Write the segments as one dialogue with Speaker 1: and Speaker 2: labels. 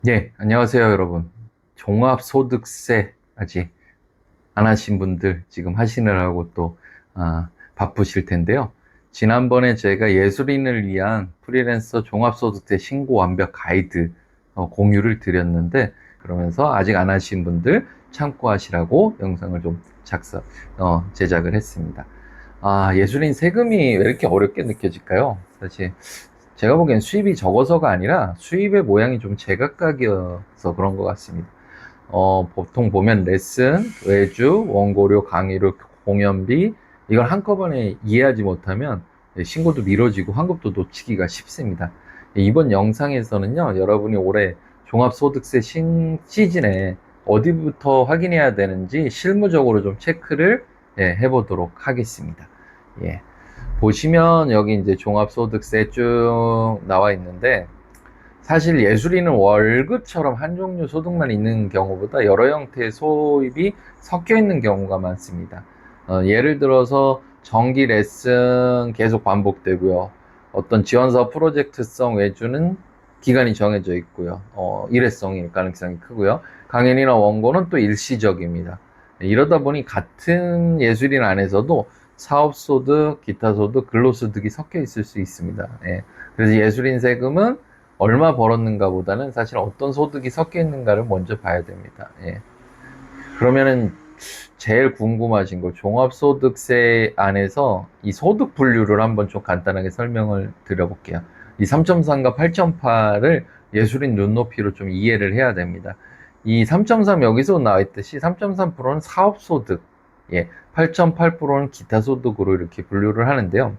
Speaker 1: 네, 안녕하세요, 여러분. 종합소득세 아직 안 하신 분들 지금 하시느라고 또 바쁘실 텐데요. 지난번에 제가 예술인을 위한 프리랜서 종합소득세 신고 완벽 가이드 공유를 드렸는데, 그러면서 아직 안 하신 분들 참고하시라고 영상을 좀 제작을 했습니다. 예술인 세금이 왜 이렇게 어렵게 느껴질까요? 사실 제가 보기엔 수입이 적어서가 아니라 수입의 모양이 좀 제각각이어서 그런 것 같습니다. 보통 보면 레슨, 외주, 원고료, 강의료, 공연비, 이걸 한꺼번에 이해하지 못하면 신고도 미뤄지고 환급도 놓치기가 쉽습니다. 이번 영상에서는요, 여러분이 올해 종합소득세 시즌에 어디부터 확인해야 되는지 실무적으로 좀 체크를 해보도록 하겠습니다. 예. 보시면 여기 이제 종합소득세 쭉 나와 있는데, 사실 예술인은 월급처럼 한 종류 소득만 있는 경우보다 여러 형태의 소입이 섞여 있는 경우가 많습니다. 예를 들어서 정기 레슨 계속 반복되고요. 어떤 지원사업 프로젝트성 외주는 기간이 정해져 있고요. 일회성일 가능성이 크고요. 강연이나 원고는 또 일시적입니다. 이러다 보니 같은 예술인 안에서도 사업소득, 기타소득, 근로소득이 섞여 있을 수 있습니다. 예. 그래서 예술인 세금은 얼마 벌었는가 보다는 사실 어떤 소득이 섞여 있는가를 먼저 봐야 됩니다. 예. 그러면은 제일 궁금하신 거 종합소득세 안에서 이 소득 분류를 한번 좀 간단하게 설명을 드려볼게요. 이 3.3과 8.8을 예술인 눈높이로 좀 이해를 해야 됩니다. 이 3.3 여기서 나와 있듯이 3.3%는 사업소득, 8.8%는 기타소득으로 이렇게 분류를 하는데요.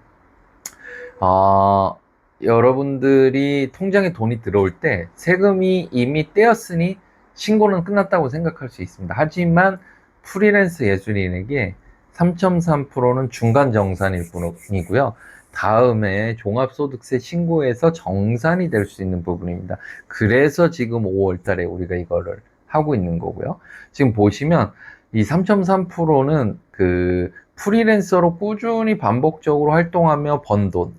Speaker 1: 아, 여러분들이 통장에 돈이 들어올 때 세금이 이미 떼었으니 신고는 끝났다고 생각할 수 있습니다. 하지만 프리랜서 예술인에게 3.3%는 중간 정산일 뿐이고요. 다음에 종합소득세 신고에서 정산이 될 수 있는 부분입니다. 그래서 지금 5월 달에 우리가 이거를 하고 있는 거고요. 지금 보시면 이 3.3%는 그 프리랜서로 꾸준히 반복적으로 활동하며 번 돈,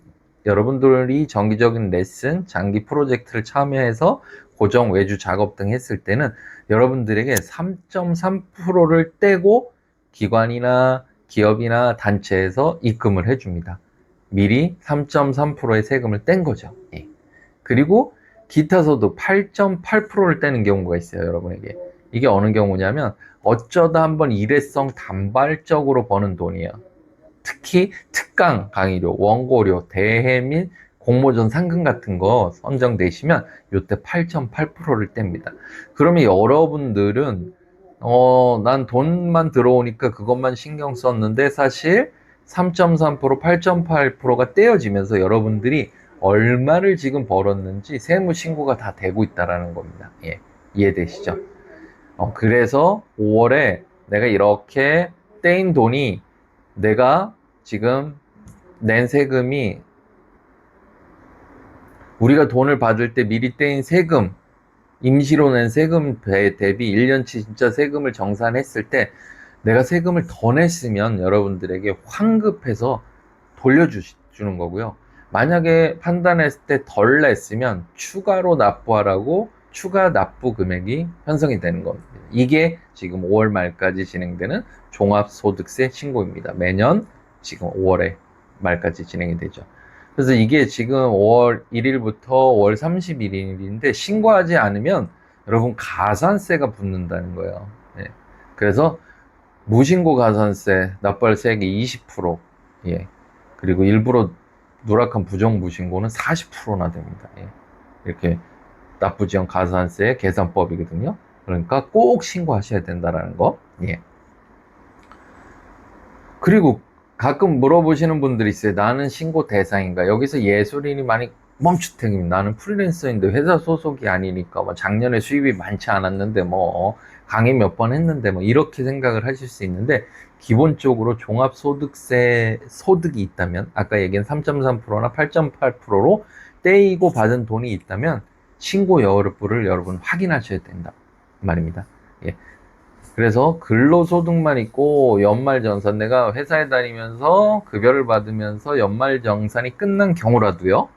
Speaker 1: 여러분들이 정기적인 레슨, 장기 프로젝트를 참여해서 고정 외주 작업 등 했을 때는 여러분들에게 3.3%를 떼고 기관이나 기업이나 단체에서 입금을 해줍니다. 미리 3.3%의 세금을 뗀 거죠. 예. 그리고 기타서도 8.8%를 떼는 경우가 있어요, 여러분에게. 이게 어느 경우냐면 어쩌다 한번 일회성 단발적으로 버는 돈이에요. 특히 특강 강의료, 원고료, 대회 및 공모전 상금 같은 거 선정되시면 요때 8.8%를 뗍니다. 그러면 여러분들은 난 돈만 들어오니까 그것만 신경 썼는데 사실 3.3%, 8.8%가 떼어지면서 여러분들이 얼마를 지금 벌었는지 세무 신고가 다 되고 있다라는 겁니다. 예, 이해되시죠? 그래서 5월에 내가 이렇게 떼인 돈이 내가 지금 낸 세금이, 우리가 돈을 받을 때 미리 떼인 세금, 임시로 낸 세금 대비 1년치 진짜 세금을 정산했을 때 내가 세금을 더 냈으면 여러분들에게 환급해서 돌려주는 거고요. 만약에 판단했을 때 덜 냈으면 추가로 납부하라고 추가 납부 금액이 편성이 되는 겁니다. 이게 지금 5월 말까지 진행되는 종합소득세 신고입니다. 매년 지금 5월에 말까지 진행이 되죠. 그래서 이게 지금 5월 1일부터 5월 31일인데 신고하지 않으면 여러분 가산세가 붙는다는 거예요. 예. 그래서 무신고 가산세, 납부세액이 20%, 예. 그리고 일부러 누락한 부정 무신고는 40%나 됩니다. 예. 이렇게 납부지원 가산세 계산법이거든요. 그러니까 꼭 신고하셔야 된다라는 거. 예. 그리고 가끔 물어보시는 분들이 있어요. 나는 신고 대상인가? 여기서 예술인이 많이 멈추탱입니다. 나는 프리랜서인데 회사 소속이 아니니까 뭐 작년에 수입이 많지 않았는데 뭐 강의 몇 번 했는데 뭐 이렇게 생각을 하실 수 있는데, 기본적으로 종합소득세 소득이 있다면 아까 얘기한 3.3%나 8.8%로 떼이고 받은 돈이 있다면 신고 여부를 여러분 확인하셔야 된다 말입니다. 예. 그래서 근로소득만 있고 연말정산, 내가 회사에 다니면서 급여를 받으면서 연말정산이 끝난 경우라도요,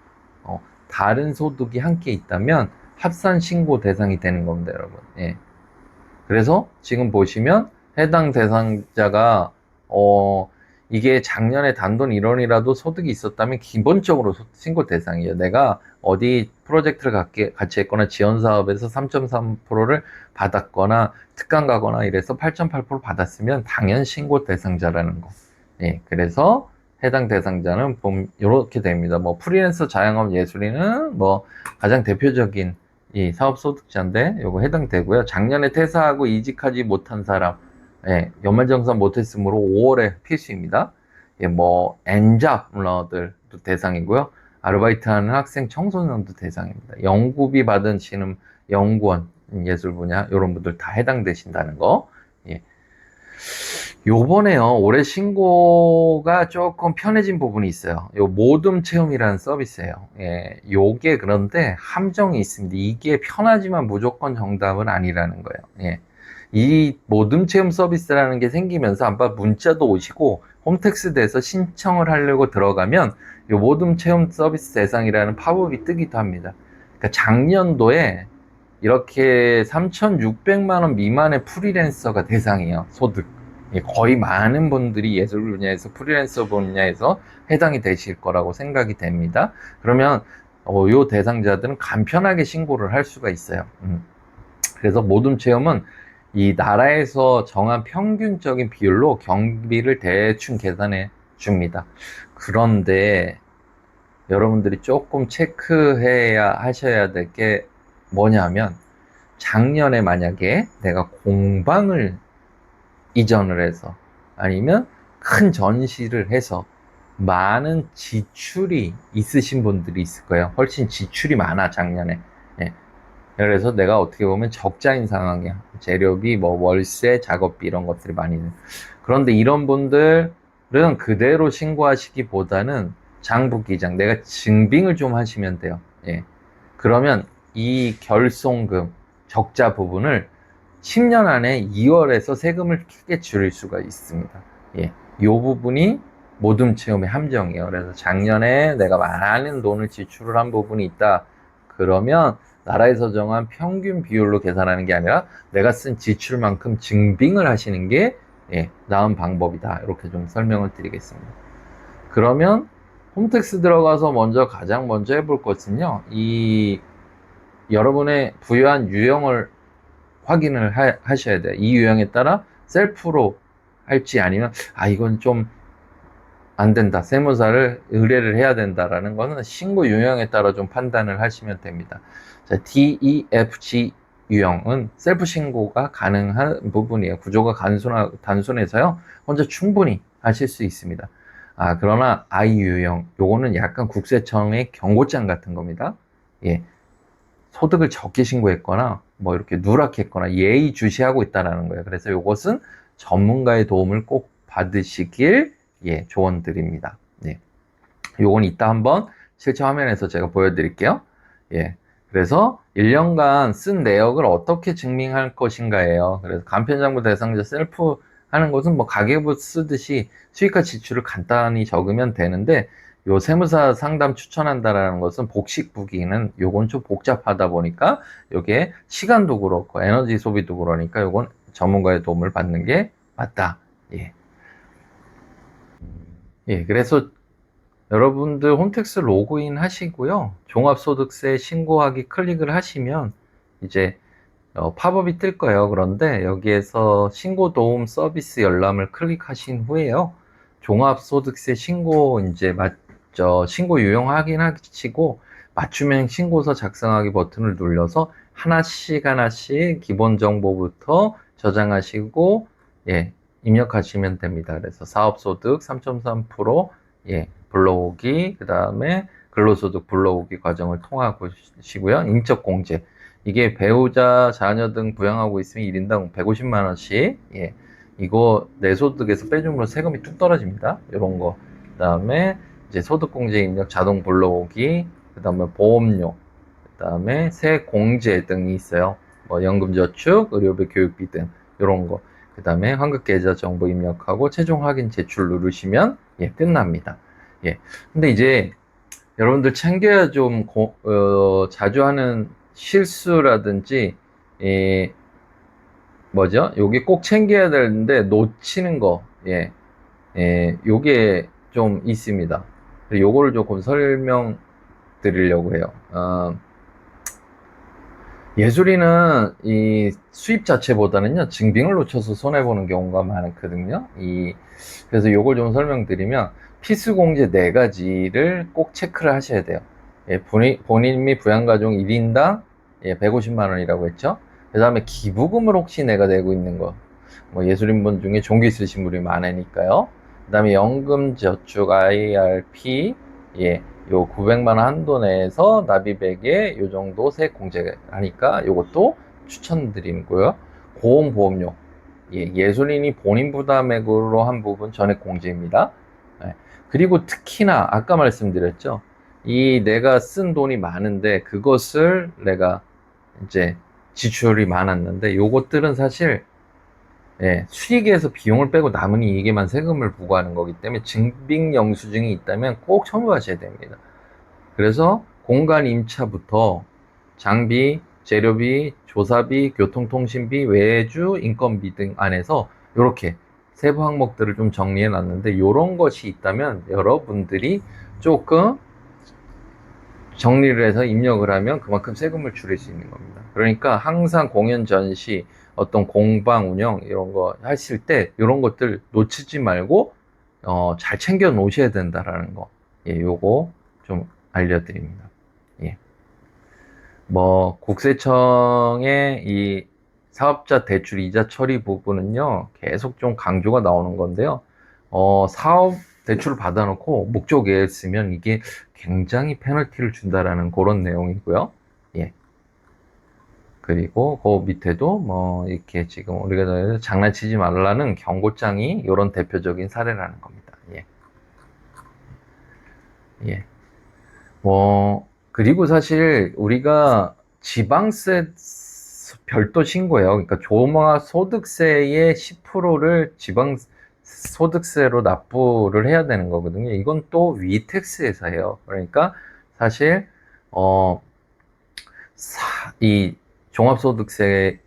Speaker 1: 다른 소득이 함께 있다면 합산 신고 대상이 되는 겁니다, 여러분. 예. 그래서 지금 보시면 해당 대상자가 이게 작년에 단돈 1원이라도 소득이 있었다면 기본적으로 신고 대상이에요. 내가 어디 프로젝트를 같이 했거나 지원 사업에서 3.3%를 받았거나 특강 가거나 이래서 8.8% 받았으면 당연 신고 대상자라는 거. 예, 그래서 해당 대상자는 이렇게 됩니다. 뭐 프리랜서 자영업 예술인은 뭐 가장 대표적인 이 사업소득자인데 요거 해당되고요. 작년에 퇴사하고 이직하지 못한 사람, 예, 연말정산 못했으므로 5월에 필수입니다. 예, 뭐 엔잡러들도 대상이고요. 아르바이트하는 학생, 청소년도 대상입니다. 연구비 받으시는 연구원, 예술 분야 이런 분들 다 해당되신다는 거. 예. 요번에요, 올해 신고가 조금 편해진 부분이 있어요. 요 모둠 체험이라는 서비스예요. 예, 요게 그런데 함정이 있습니다. 이게 편하지만 무조건 정답은 아니라는 거예요. 예. 이 모둠 체험 서비스라는 게 생기면서 아마 문자도 오시고 홈택스 돼서 신청을 하려고 들어가면 요 모둠 체험 서비스 대상이라는 팝업이 뜨기도 합니다. 그러니까 작년도에 이렇게 3,600만 원 미만의 프리랜서가 대상이에요. 소득. 예, 거의 많은 분들이 예술 분야에서 프리랜서 분야에서 해당이 되실 거라고 생각이 됩니다. 그러면 요 대상자들은 간편하게 신고를 할 수가 있어요. 그래서 모둠 체험은 이 나라에서 정한 평균적인 비율로 경비를 대충 계산해 줍니다. 그런데 여러분들이 조금 체크해야 하셔야 될 게 뭐냐면, 작년에 만약에 내가 공방을 이전을 해서 아니면 큰 전시를 해서 많은 지출이 있으신 분들이 있을 거예요. 훨씬 지출이 많아, 작년에. 예. 그래서 내가 어떻게 보면 적자인 상황이야. 재료비, 뭐 월세, 작업비 이런 것들이 많이 있는. 그런데 이런 분들은 그대로 신고하시기보다는 장부기장, 내가 증빙을 좀 하시면 돼요. 예. 그러면 이 결손금, 적자 부분을 10년 안에 2월에서 세금을 크게 줄일 수가 있습니다. 예. 요 부분이 모둠 체험의 함정이에요. 그래서 작년에 내가 많은 돈을 지출을 한 부분이 있다. 그러면 나라에서 정한 평균 비율로 계산하는 게 아니라 내가 쓴 지출만큼 증빙을 하시는 게 나은 방법이다. 이렇게 좀 설명을 드리겠습니다. 그러면 홈택스 들어가서 가장 먼저 해볼 것은요, 이 여러분의 부여한 유형을 확인을 하셔야 돼요. 이 유형에 따라 셀프로 할지 아니면 이건 좀 안 된다, 세무사를 의뢰를 해야 된다라는 거는 신고 유형에 따라 좀 판단을 하시면 됩니다. 자, D, E, F, G 유형은 셀프 신고가 가능한 부분이에요. 구조가 단순해서요, 혼자 충분히 하실 수 있습니다. 그러나 I 유형, 요거는 약간 국세청의 경고장 같은 겁니다. 예. 소득을 적게 신고했거나 뭐 이렇게 누락했거나 예의주시하고 있다라는 거예요. 그래서 이것은 전문가의 도움을 꼭 받으시길 조언드립니다. 예. 요건 이따 한번 실제 화면에서 제가 보여드릴게요. 예. 그래서 1년간 쓴 내역을 어떻게 증명할 것인가예요. 그래서 간편장부 대상자 셀프 하는 것은 뭐 가계부 쓰듯이 수익과 지출을 간단히 적으면 되는데, 요 세무사 상담 추천한다라는 것은 복식부기는 요건 좀 복잡하다 보니까 요게 시간도 그렇고 에너지 소비도 그러니까 요건 전문가의 도움을 받는 게 맞다. 예. 예, 그래서 여러분들 홈택스 로그인 하시고요. 종합소득세 신고하기 클릭을 하시면 이제 팝업이 뜰 거예요. 그런데 여기에서 신고 도움 서비스 열람을 클릭하신 후에요, 종합소득세 신고 신고 유형 확인하시고 맞춤형 신고서 작성하기 버튼을 눌러서 하나씩 기본 정보부터 저장하시고 입력하시면 됩니다. 그래서 사업소득 3.3%, 불러오기, 그 다음에 근로소득 불러오기 과정을 통하시고요. 인적공제, 이게 배우자, 자녀 등 부양하고 있으면 1인당 150만 원씩, 이거 내 소득에서 빼줌으로 세금이 뚝 떨어집니다. 이런 거. 그 다음에 이제 소득공제 입력 자동 불러오기, 그 다음에 보험료, 그 다음에 세공제 등이 있어요. 뭐 연금저축, 의료비, 교육비 등 이런 거. 그 다음에 환급계좌 정보 입력하고 최종 확인 제출 누르시면 끝납니다. 근데 이제 여러분들 챙겨야 좀 자주 하는 실수라든지 뭐죠? 여기 꼭 챙겨야 되는데 놓치는 거, 요게 좀 있습니다. 요거를 조금 설명드리려고 해요. 예술인은 이 수입 자체보다는요, 증빙을 놓쳐서 손해보는 경우가 많거든요. 그래서 요걸 좀 설명드리면, 필수공제 4가지를 꼭 체크를 하셔야 돼요. 본인 및 부양가족 1인당 150만 원이라고 했죠. 그 다음에 기부금을 혹시 내가 내고 있는 거, 뭐 예술인분 중에 종기 있으신 분이 많으니까요. 그 다음에 연금저축 IRP, 요 900만 원 한도 내에서 납입액에 요 정도 세액 공제하니까 요것도 추천드리고요. 고용보험료, 예술인이 본인 부담액으로 한 부분 전액 공제입니다. 그리고 특히나 아까 말씀드렸죠. 내가 쓴 돈이 많은데 그것을 내가 이제 지출이 많았는데 요것들은 사실 수익에서 비용을 빼고 남은 이익에만 세금을 부과하는 거기 때문에 증빙영수증이 있다면 꼭 첨부하셔야 됩니다. 그래서 공간 임차부터 장비, 재료비, 조사비, 교통통신비, 외주, 인건비 등 안에서 이렇게 세부 항목들을 좀 정리해 놨는데 이런 것이 있다면 여러분들이 조금 정리를 해서 입력을 하면 그만큼 세금을 줄일 수 있는 겁니다. 그러니까 항상 공연 전시, 어떤 공방 운영 이런 거 하실 때 이런 것들 놓치지 말고 잘 챙겨 놓으셔야 된다라는 거, 요거 좀 알려드립니다. 뭐 국세청의 이 사업자 대출 이자 처리 부분은요, 계속 좀 강조가 나오는 건데요. 사업 대출을 받아놓고 목적 외에 쓰면 이게 굉장히 페널티를 준다라는 그런 내용이고요. 그리고 그 밑에도 뭐 이렇게 지금 우리가 장난치지 말라는 경고장이 이런 대표적인 사례라는 겁니다. 그리고 사실 우리가 지방세 별도 신고해요. 그러니까 종합소득세의 10%를 지방소득세로 납부를 해야 되는 거거든요. 이건 또 위택스에서 해요. 그러니까 사실 이 종합소득세의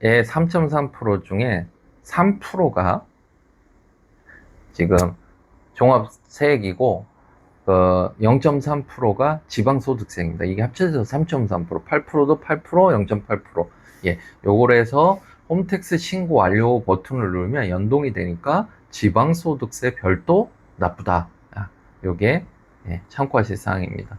Speaker 1: 3.3% 중에 3%가 지금 종합세액이고 0.3%가 지방소득세입니다. 이게 합쳐져서 3.3%, 8%도 8%, 0.8%. 요걸 해서 홈택스 신고 완료 버튼을 누르면 연동이 되니까 지방소득세 별도 나쁘다. 요게 참고하실 사항입니다.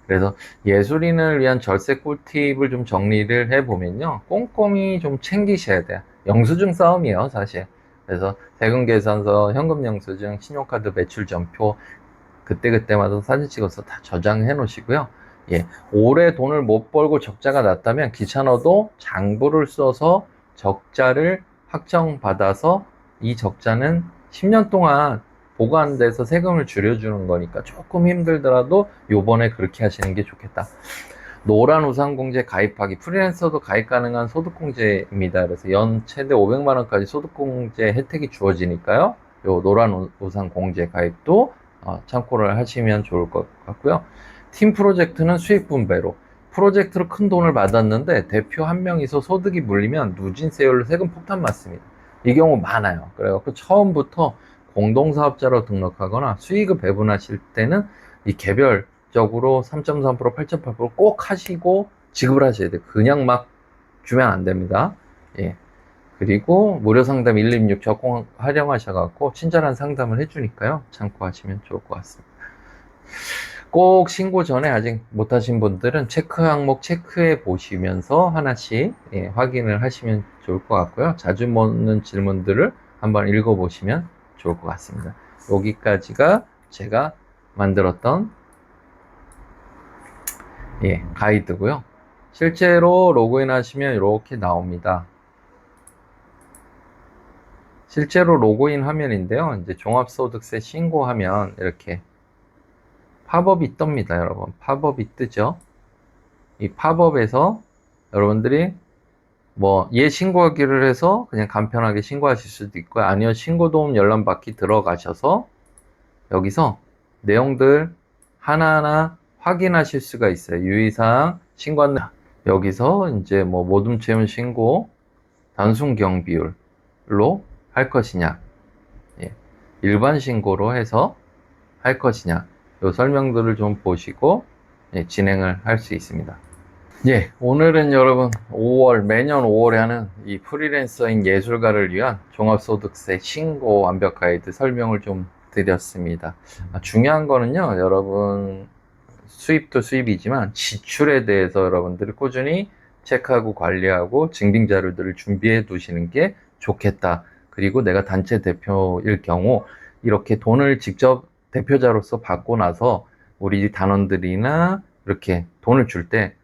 Speaker 1: 그래서 예술인을 위한 절세 꿀팁을 좀 정리를 해보면요. 꼼꼼히 좀 챙기셔야 돼요. 영수증 싸움이에요, 사실. 그래서 세금계산서, 현금영수증, 신용카드 매출전표, 그때그때마다 사진 찍어서 다 저장해 놓으시고요. 올해 돈을 못 벌고 적자가 났다면 귀찮아도 장부를 써서 적자를 확정받아서 이 적자는 10년 동안 보관돼서 세금을 줄여주는 거니까 조금 힘들더라도 요번에 그렇게 하시는 게 좋겠다. 노란 우산공제 가입하기, 프리랜서도 가입 가능한 소득공제입니다. 그래서 연 최대 500만 원까지 소득공제 혜택이 주어지니까요. 요 노란 우산공제 가입도 참고를 하시면 좋을 것 같고요. 팀 프로젝트는 수익 분배로, 프로젝트로 큰 돈을 받았는데 대표 한 명이서 소득이 물리면 누진세율로 세금 폭탄 맞습니다. 이 경우 많아요. 그래갖고 처음부터 공동사업자로 등록하거나 수익을 배분하실 때는 이 개별적으로 3.3%, 8.8%꼭 하시고 지급을 하셔야 돼요. 그냥 막 주면 안 됩니다. 그리고 무료 상담 116 적공 활용하셔갖고 친절한 상담을 해주니까요. 참고하시면 좋을 것 같습니다. 꼭 신고 전에 아직 못하신 분들은 체크 항목 체크해 보시면서 하나씩 확인을 하시면 좋을 것 같고요. 자주 묻는 질문들을 한번 읽어보시면 좋을 것 같습니다. 여기까지가 제가 만들었던 가이드고요. 실제로 로그인 하시면 이렇게 나옵니다. 실제로 로그인 화면인데요. 이제 종합소득세 신고하면 이렇게 팝업이 뜹니다, 여러분. 팝업이 뜨죠. 이 팝업에서 여러분들이 뭐 신고하기를 해서 그냥 간편하게 신고하실 수도 있고요. 아니요, 신고도움 열람받기 들어가셔서 여기서 내용들 하나하나 확인하실 수가 있어요. 유의사항, 신고한 여기서 이제 뭐 모둠 채용 신고 단순 경비율로 할 것이냐, 예, 일반 신고로 해서 할 것이냐, 요 설명들을 좀 보시고 예, 진행을 할 수 있습니다. 예, 오늘은 여러분 5월, 매년 5월에 하는 이 프리랜서인 예술가를 위한 종합소득세 신고 완벽 가이드 설명을 좀 드렸습니다. 중요한 거는요, 여러분 수입도 수입이지만 지출에 대해서 여러분들이 꾸준히 체크하고 관리하고 증빙 자료들을 준비해 두시는 게 좋겠다. 그리고 내가 단체 대표일 경우 이렇게 돈을 직접 대표자로서 받고 나서 우리 단원들이나 이렇게 돈을 줄 때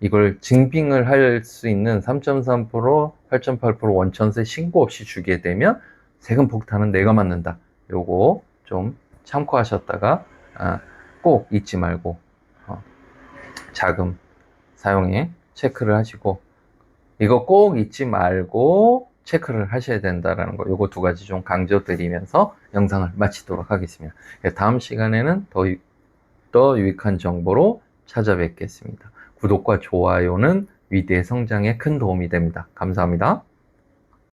Speaker 1: 이걸 증빙을 할 수 있는 3.3%, 8.8% 원천세 신고 없이 주게 되면 세금 폭탄은 내가 맞는다. 요거 좀 참고하셨다가 꼭 잊지 말고 자금 사용에 체크를 하시고, 이거 꼭 잊지 말고 체크를 하셔야 된다라는 거, 요거 두 가지 좀 강조드리면서 영상을 마치도록 하겠습니다. 다음 시간에는 더 유익한 정보로 찾아뵙겠습니다. 구독과 좋아요는 위대의 성장에 큰 도움이 됩니다. 감사합니다.